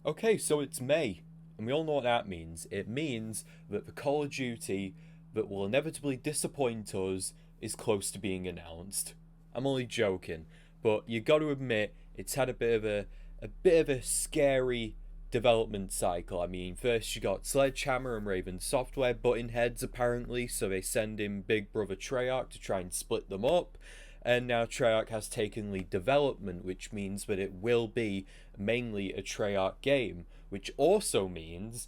Okay, so it's May, and we all know what that means. It means that the Call of Duty that will inevitably disappoint us is close to being announced. I'm only joking, but you got to admit it's had a bit of a scary development cycle. I mean, first you got Sledgehammer and Raven Software butting heads apparently, so they send in Big Brother Treyarch to try and split them up. And now Treyarch has taken lead development, which means that it will be mainly a Treyarch game, which also means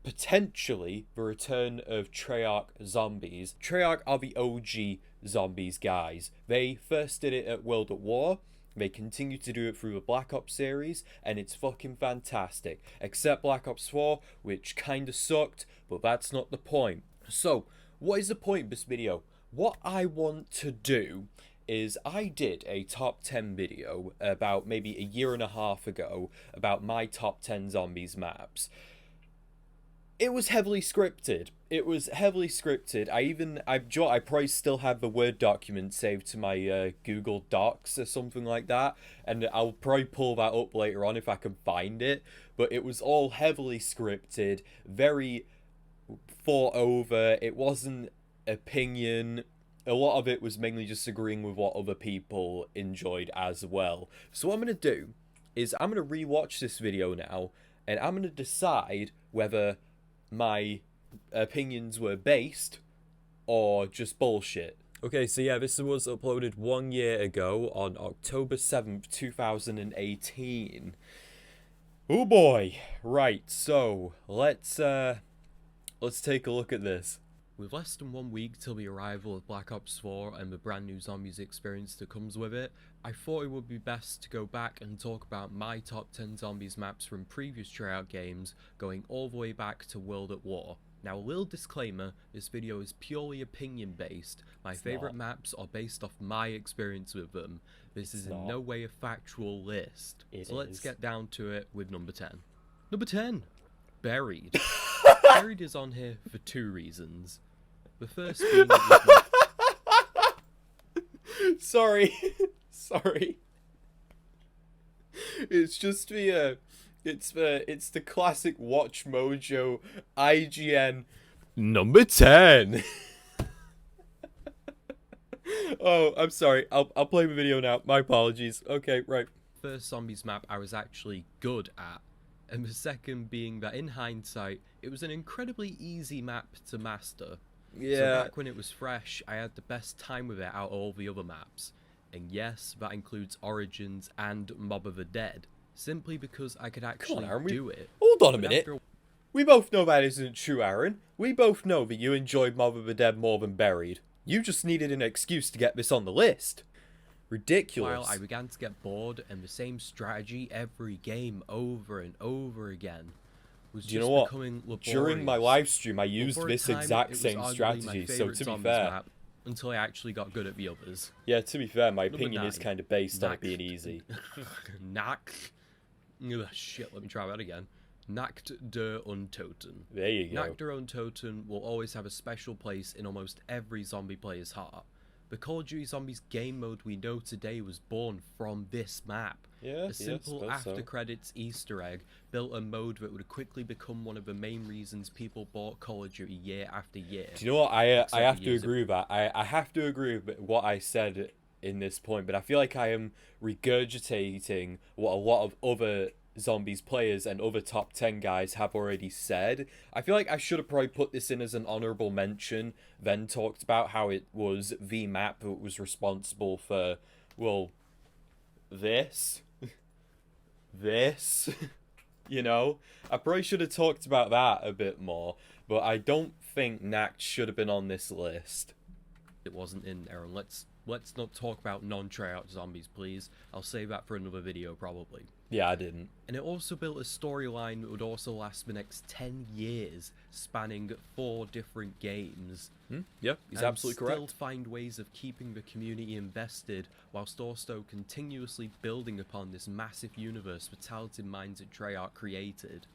potentially the return of Treyarch zombies. Treyarch are the OG zombies guys. They first did it at World at War. They continue to do it through the Black Ops series, and it's fucking fantastic. Except Black Ops 4, which kinda sucked, but that's not the point. So, what is the point of this video? What I want to do is I did a top 10 video about maybe a year and a half ago about my top 10 zombies maps. It was heavily scripted. I probably still have the Word document saved to my Google Docs or something like that, and I'll probably pull that up later on if I can find it. But it was all heavily scripted, very thought over. It wasn't opinion. A lot of it was mainly just agreeing with what other people enjoyed as well. So what I'm going to do is I'm going to rewatch this video now, and I'm going to decide whether my opinions were based or just bullshit. Okay, so yeah, this was uploaded 1 year ago on October 7th, 2018. Oh boy. Right, so let's take a look at this. With less than 1 week till the arrival of Black Ops 4 and the brand new zombies experience that comes with it, I thought it would be best to go back and talk about my top 10 zombies maps from previous Treyarch games, going all the way back to World at War. Now, a little disclaimer, this video is purely opinion based. My favourite maps are based off my experience with them. This is in no way a factual list. So let's get down to it with number 10. Number 10, Buried. Buried is on here for two reasons. The first being sorry. It's just it's the classic Watch Mojo IGN number 10. Oh, I'm sorry. I'll play the video now. My apologies. Okay, right. First zombies map I was actually good at. And the second being that in hindsight, it was an incredibly easy map to master. Yeah. So back when it was fresh, I had the best time with it out of all the other maps. And yes, that includes Origins and Mob of the Dead. Simply because I could actually do it. Hold on a minute. We both know that isn't true, Aaron. We both know that you enjoyed Mob of the Dead more than Buried. You just needed an excuse to get this on the list. Ridiculous. While I began to get bored, and the same strategy every game over and over again was just becoming laborious. During my live stream, I used this exact same strategy, so to be fair, until I actually got good at the others. Yeah, to be fair, my opinion is kind of based on it being easy. Shit, let me try that again. Nacht der Untoten. There you go. Nacht der Untoten will always have a special place in almost every zombie player's heart. The Call of Duty Zombies game mode we know today was born from this map. Yeah, a simple after-credits Easter egg built a mode that would quickly become one of the main reasons people bought Call of Duty year after year. Do you know what? I have to agree with that. I have to agree with what I said in this point, but I feel like I am regurgitating what a lot of other zombies players and other top 10 guys have already said. I feel like I should have probably put this in as an honorable mention, then talked about how it was the map that was responsible for, well, this, you know? I probably should have talked about that a bit more, but I don't think Nacht should have been on this list. It wasn't in there, and let's not talk about non-Treyarch zombies, please. I'll save that for another video, probably. Yeah, I didn't. And it also built a storyline that would also last the next 10 years, spanning 4 different games. Yep, he's absolutely correct. And still find ways of keeping the community invested, whilst also continuously building upon this massive universe the talented minds at Treyarch created.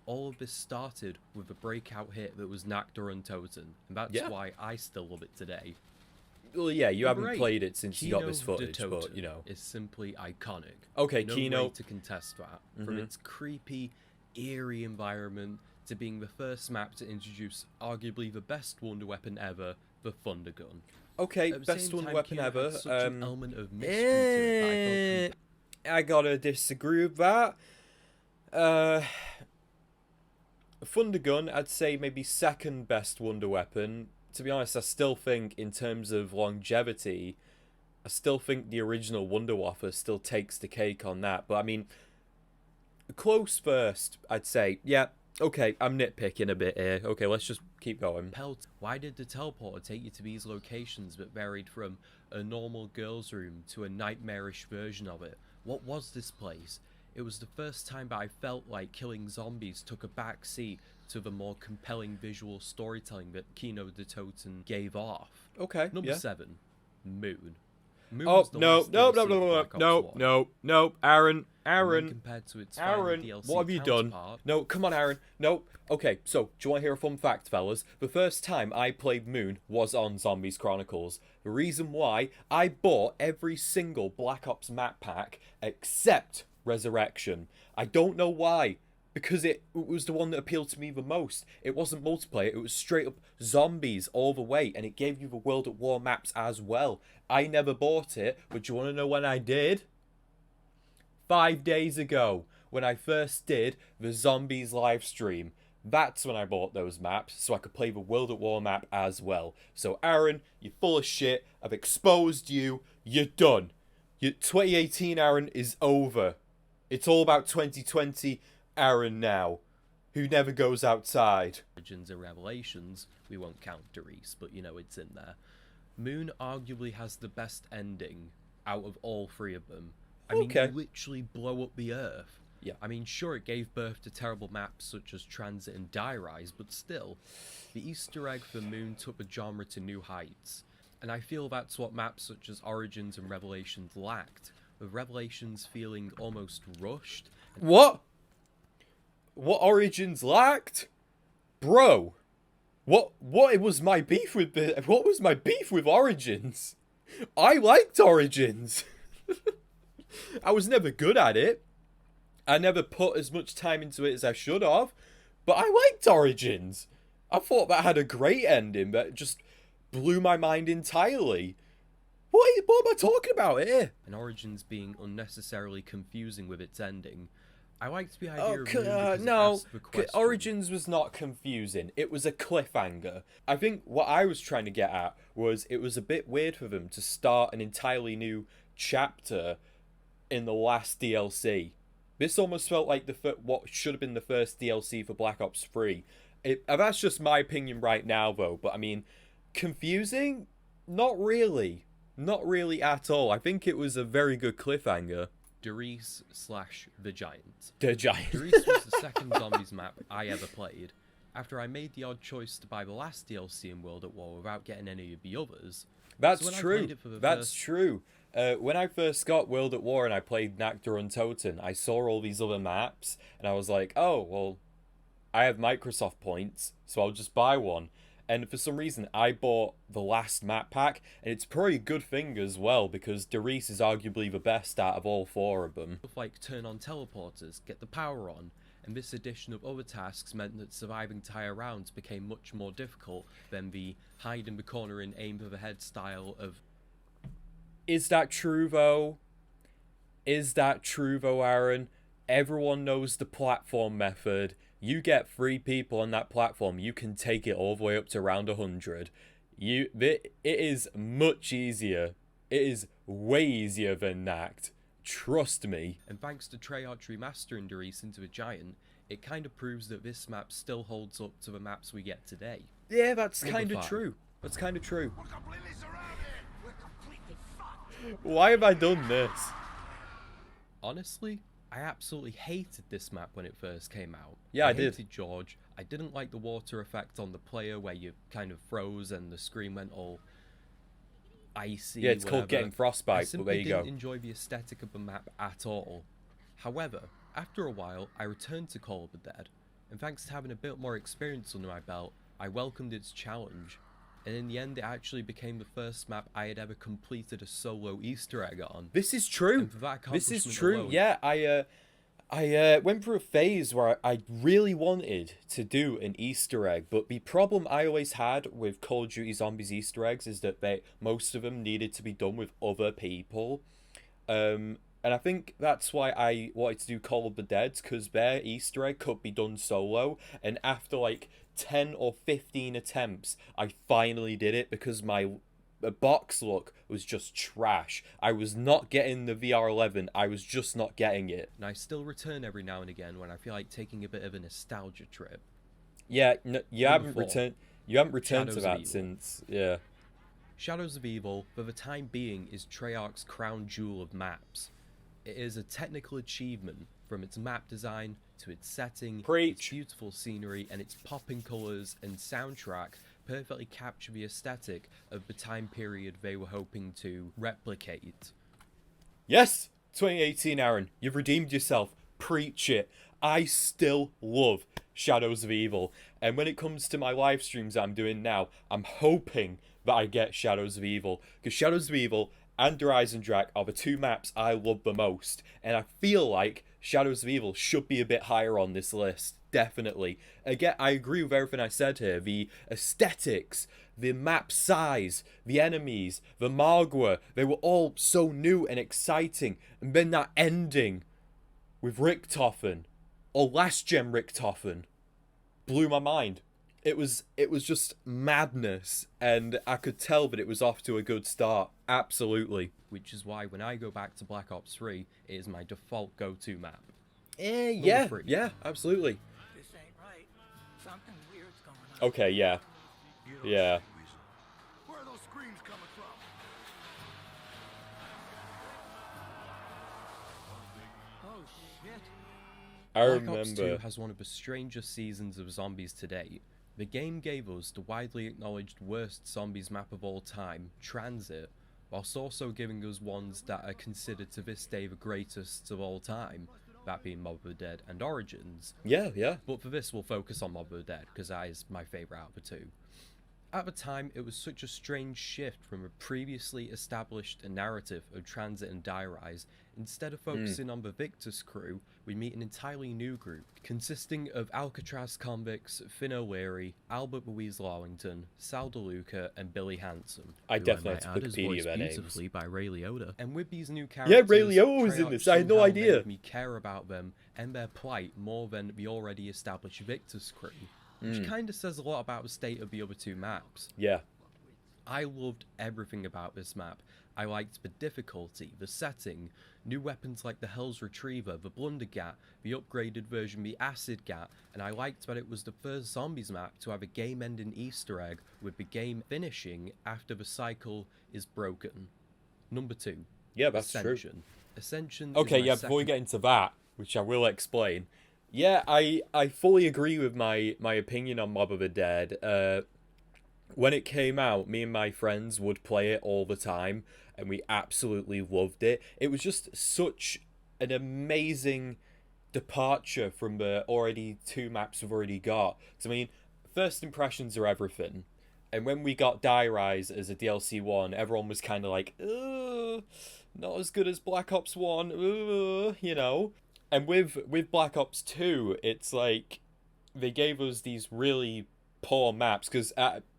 All of this started with a breakout hit that was Nacht der Untoten, and that's why I still love it today. Well, yeah, you Number haven't 8. played it since you got Kino this footage, de but, Toten you know. is simply iconic. Okay, No Kino. way to contest that. From its creepy, eerie environment to being the first map to introduce arguably the best wonder weapon ever, the Thunder Gun. Okay, At the best same wonder time, weapon Kino ever. had such an element of mystery to it that I felt I gotta disagree with that. Thunder Gun, I'd say maybe second best wonder weapon. To be honest, I still think in terms of longevity, I still think the original Wonder Waffle still takes the cake on that. But I mean, close first, I'd say. Yeah, okay, I'm nitpicking a bit here. Okay, let's just keep going. Why did the teleporter take you to these locations that varied from a normal girl's room to a nightmarish version of it? What was this place? It was the first time that I felt like killing zombies took a back seat to the more compelling visual storytelling that Kino de Toten gave off. Okay, Number yeah. 7. Moon. Moon Oh, was the no, last no, DLC no, of no, no, Black Ops no, 1. no, no, Aaron, And when Aaron, compared to its Aaron, final DLC what have you done? counterpart, No, come on, Aaron. No. Okay, so, do you want to hear a fun fact, fellas? The first time I played Moon was on Zombies Chronicles. The reason why, I bought every single Black Ops map pack except Resurrection. I don't know why. Because it was the one that appealed to me the most. It wasn't multiplayer, it was straight up zombies all the way, and it gave you the World at War maps as well. I never bought it, but do you want to know when I did? 5 days ago, when I first did the Zombies live stream. That's when I bought those maps, so I could play the World at War map as well. So Aaron, you're full of shit. I've exposed you. You're done. 2018 Aaron is over. It's all about 2020 Aaron now, who never goes outside. Origins and Revelations, we won't count Deris, but you know it's in there. Moon arguably has the best ending out of all 3 of them. I mean, you literally blow up the Earth. Yeah. I mean, sure, it gave birth to terrible maps such as Transit and Derising, but still, the Easter egg for Moon took the genre to new heights. And I feel that's what maps such as Origins and Revelations lacked, with Revelations feeling almost rushed. What? What Origins lacked? Bro, what was my beef with Origins? I liked Origins. I was never good at it. I never put as much time into it as I should have, but I liked Origins. I thought that had a great ending, but it just blew my mind entirely. What am I talking about here? And Origins being unnecessarily confusing with its ending. I liked the idea of Moon no, the question. Origins was not confusing. It was a cliffhanger. I think what I was trying to get at was it was a bit weird for them to start an entirely new chapter in the last DLC. This almost felt like what should have been the first DLC for Black Ops 3. That's just my opinion right now, though. But I mean, confusing? Not really. Not really at all. I think it was a very good cliffhanger. Deris/The Giant. The Giant. Deris was the second Zombies map I ever played. After I made the odd choice to buy the last DLC in World at War without getting any of the others. That's true. That's true. When I first got World at War and I played Naktor and Toten, I saw all these other maps and I was like, oh, well, I have Microsoft points, so I'll just buy one. And for some reason, I bought the last map pack, and it's probably a good thing as well, because Deris is arguably the best out of all 4 of them. Stuff like turn on teleporters, get the power on, and this addition of other tasks meant that surviving entire rounds became much more difficult than the hide in the corner and aim for the head style of... Is that true, though? Is that true, though, Aaron? Everyone knows the platform method. You get 3 people on that platform, you can take it all the way up to round 100. It is much easier. It is way easier than Nact. Trust me. And thanks to Treyarch remastering Deris into a Giant, it kind of proves that this map still holds up to the maps we get today. Yeah, that's kind of true. That's kind of true. We're completely surrounded. We're completely fucked. Why have I done this? Honestly, I absolutely hated this map when it first came out. Yeah, I hated did. George. I didn't like the water effect on the player where you kind of froze and the screen went all icy. Yeah, it's called getting Frostbite, but there you go. I simply didn't enjoy the aesthetic of the map at all. However, after a while, I returned to Call of the Dead, and thanks to having a bit more experience under my belt, I welcomed its challenge. And in the end, it actually became the first map I had ever completed a solo Easter egg on. This is true. And for that This is accomplishment true. alone- Yeah, I went through a phase where I really wanted to do an Easter egg, but the problem I always had with Call of Duty Zombies Easter eggs is that most of them needed to be done with other people. And I think that's why I wanted to do Call of the Dead, because their Easter egg could be done solo. And after like 10 or 15 attempts, I finally did it because my box look was just trash. I was not getting the VR11. I was just not getting it. And I still return every now and again when I feel like taking a bit of a nostalgia trip. Yeah, no, you Number haven't 4. returned. You haven't returned Shadows to of that Evil. since. Yeah. Shadows of Evil, for the time being, is Treyarch's crown jewel of maps. It is a technical achievement from its map design to its setting, its Preach. beautiful scenery, and its popping colours and soundtrack perfectly capture the aesthetic of the time period they were hoping to replicate. Yes, 2018, Aaron. You've redeemed yourself. Preach it. I still love Shadows of Evil, and when it comes to my live streams I'm doing now, I'm hoping that I get Shadows of Evil, because Shadows of Evil and Derising Drag are the two maps I love the most, and I feel like Shadows of Evil should be a bit higher on this list. Definitely. Again, I agree with everything I said here. The aesthetics, the map size, the enemies, the Margwa, they were all so new and exciting. And then that ending with Richtofen, or last gen Richtofen, blew my mind. It was just madness, and I could tell that it was off to a good start. Absolutely. Which is why when I go back to Black Ops 3, it is my default go-to map. Yeah, three. yeah, absolutely. This ain't right. Something weird's going on. Okay, yeah. Yeah. Where are those screams coming from? Oh shit. I Black Ops 2 remember. has one of the strangest seasons of zombies to date. The game gave us the widely acknowledged worst zombies map of all time, Transit, whilst also giving us ones that are considered to this day the greatest of all time, that being Mob of the Dead and Origins. Yeah, yeah. But for this we'll focus on Mob of the Dead, because that is my favourite out of the two. At the time, it was such a strange shift from a previously established narrative of Transit and Die Rise. Instead of focusing on the Victor's crew, we meet an entirely new group, consisting of Alcatraz convicts Finn O'Leary, Albert Louise Lawington, Sal DeLuca, and Billy Handsome. I who definitely might have to add is Wikipedia voiced their names. beautifully by Ray Liotta. And with these new Yeah, characters, Ray Liotta was in Treyarch this. I had no somehow idea. made me care about them and their plight more than the already established Victor's crew, which kind of says a lot about the state of the other two maps. Yeah. I loved everything about this map. I liked the difficulty, the setting, new weapons like the Hell's Retriever, the Blundergat, the upgraded version, the Acid Gat, and I liked that it was the first Zombies map to have a game-ending Easter egg, with the game finishing after the cycle is broken. Number 2. Yeah, that's true. Ascension. Ascension is Okay, my yeah, before we second- get into that, which I will explain, yeah, I fully agree with my opinion on Mob of the Dead. When it came out, me and my friends would play it all the time, and we absolutely loved it. It was just such an amazing departure from the already two maps we've already got. 'Cause, I mean, first impressions are everything. And when we got Die Rise as a DLC 1, everyone was kind of like, ugh, not as good as Black Ops 1, you know? And with Black Ops 2, it's like they gave us these really poor maps, because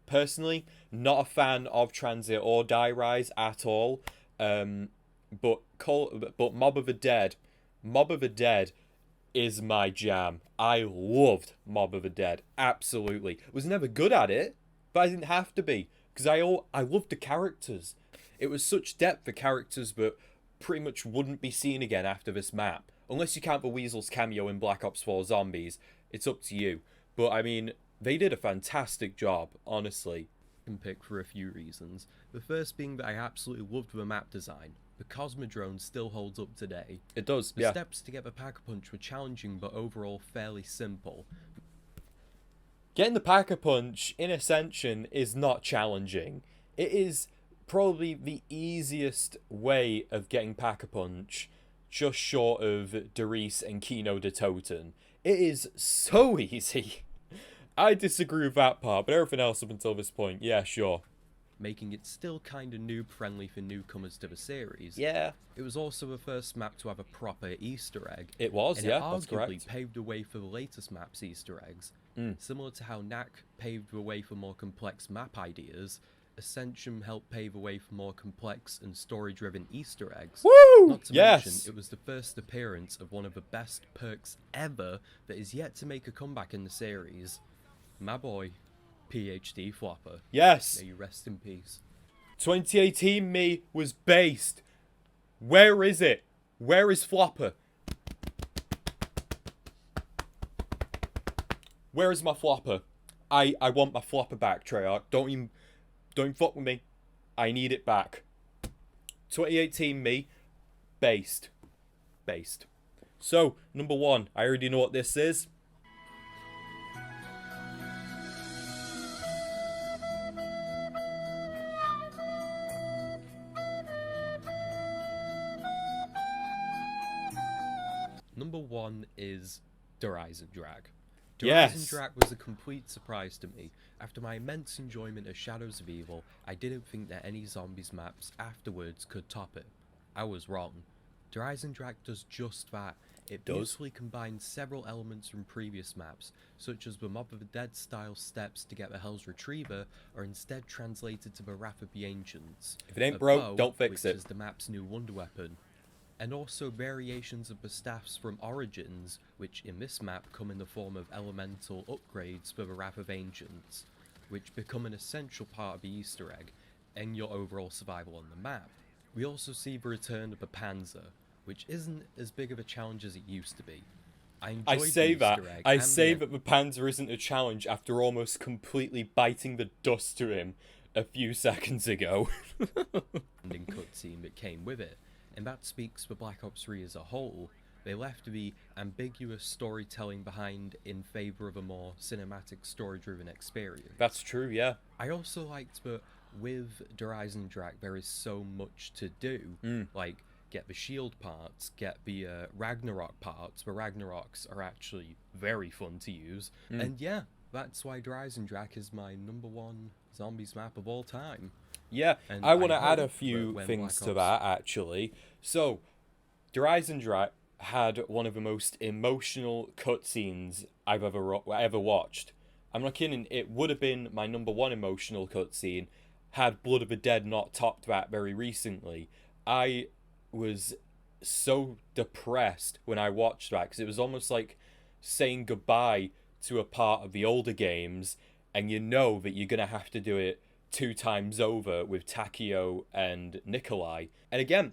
personally, not a fan of Transit or Die Rise at all. But Mob of the Dead is my jam. I loved Mob of the Dead, absolutely. Was never good at it, but I didn't have to be, because I loved the characters. It was such depth for characters that pretty much wouldn't be seen again after this map, unless you count the Weasel's cameo in Black Ops 4 Zombies. It's up to you. But I mean, they did a fantastic job, honestly. Can pick for a few reasons. The first being that I absolutely loved the map design. The Cosmodrome still holds up today. It does, The yeah. steps to get the Pack-a-Punch were challenging but overall fairly simple. Getting the Pack-a-Punch in Ascension is not challenging. It is probably the easiest way of getting Pack-a-Punch, just short of Der Riese and Kino de Toten. It is so easy. I disagree with that part, but everything else up until this point, yeah, sure. making it still kinda noob-friendly for newcomers to the series. Yeah. It was also the first map to have a proper Easter egg. It was, and yeah, it that's arguably correct. paved the way for the latest map's Easter eggs. Mm. Similar to how Knack paved the way for more complex map ideas, Ascension helped pave the way for more complex and story-driven Easter eggs. Woo! Not to Yes! mention, it was the first appearance of one of the best perks ever that is yet to make a comeback in the series. My boy, PhD Flopper. Yes! May you rest in peace. 2018 me was based. Where is it? Where is Flopper? Where is my Flopper? I want my Flopper back, Treyarch. Don't fuck with me. I need it back. 2018 me, based. Based. So, number 1, I already know what this is. Number 1 is Derising Drag. Yes. Derising Drag was a complete surprise to me. After my immense enjoyment of Shadows of Evil, I didn't think that any zombies maps afterwards could top it. I was wrong. Derising Drag does just that. It beautifully combines several elements from previous maps, such as the Mob of the Dead style steps to get the Hell's Retriever, are instead translated to the Wrath of the Ancients. If it ain't a broke, bow, don't fix which it. is the map's new wonder weapon. And also variations of the staffs from Origins, which in this map come in the form of elemental upgrades for the Wrath of Ancients, which become an essential part of the Easter egg and your overall survival on the map. We also see the return of the Panzer, which isn't as big of a challenge as it used to be. I say that. I say the that the Panzer isn't a challenge after almost completely biting the dust to him a few seconds ago. ending cutscene that came with it. And that speaks for Black Ops 3 as a whole. They left the ambiguous storytelling behind in favour of a more cinematic story-driven experience. That's true, yeah. I also liked that with Derising Drag there is so much to do. Like, get the shield parts, get the Ragnarok parts. The Ragnaroks are actually very fun to use. And yeah, that's why Derising Drag is my number 1 zombies map of all time. Yeah, And I want to I add a hope few that when things Black to Ops- that, actually. So, Derising Drag had one of the most emotional cutscenes I've ever watched. I'm not kidding, it would have been my number 1 emotional cutscene had Blood of the Dead not topped that very recently. I was so depressed when I watched that, because it was almost like saying goodbye to a part of the older games, and you know that you're going to have to do it 2 times over with Takio and Nikolai. And again,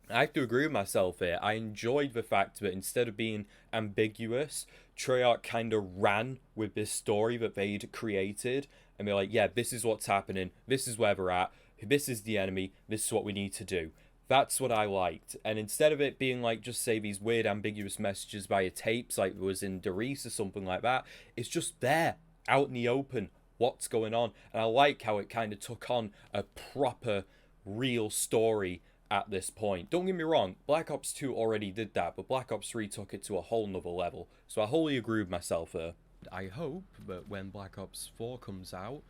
I have to agree with myself here. I enjoyed the fact that instead of being ambiguous, Treyarch kind of ran with this story that they'd created, and they're like, yeah, this is what's happening, this is where we're at, this is the enemy, this is what we need to do. That's what I liked. And instead of it being like just say these weird ambiguous messages via tapes like it was in Derising or something like that, it's just there, out in the open, what's going on. And I like how it kind of took on a proper, real story at this point. Don't get me wrong, Black Ops 2 already did that, but Black Ops 3 took it to a whole nother level. So I wholly agree with myself there. I hope that when Black Ops 4 comes out,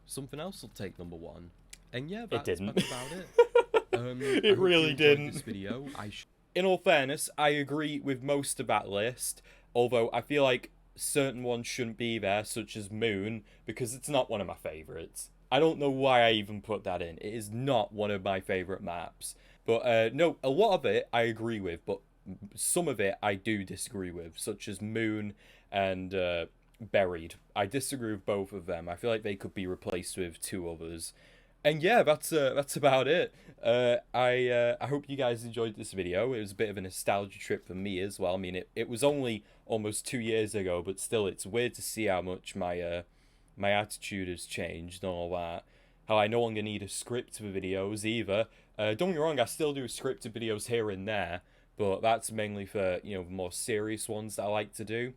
something else will take number 1. And yeah, that's didn't. about it. It really didn't. This video. In all fairness, I agree with most of that list, although I feel like certain ones shouldn't be there, such as Moon, because it's not one of my favourites. I don't know why I even put that in. It is not one of my favourite maps. But no, a lot of it I agree with, but some of it I do disagree with, such as Moon and Buried. I disagree with both of them. I feel like they could be replaced with 2 others. And yeah, that's about it. I hope you guys enjoyed this video. It was a bit of a nostalgia trip for me as well. I mean, it was only almost 2 years ago, but still, it's weird to see how much my my attitude has changed and all that. How I no longer need a script for videos either. Don't get me wrong, I still do scripted videos here and there, but that's mainly for, you know, the more serious ones that I like to do.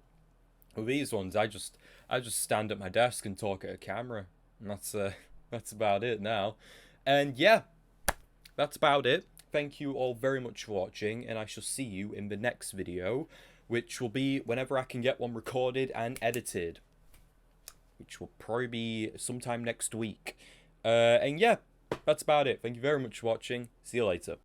With these ones, I just stand at my desk and talk at a camera, and that's about it now. And yeah, that's about it. Thank you all very much for watching, and I shall see you in the next video, which will be whenever I can get one recorded and edited. which will probably be sometime next week. And yeah, that's about it. Thank you very much for watching. See you later.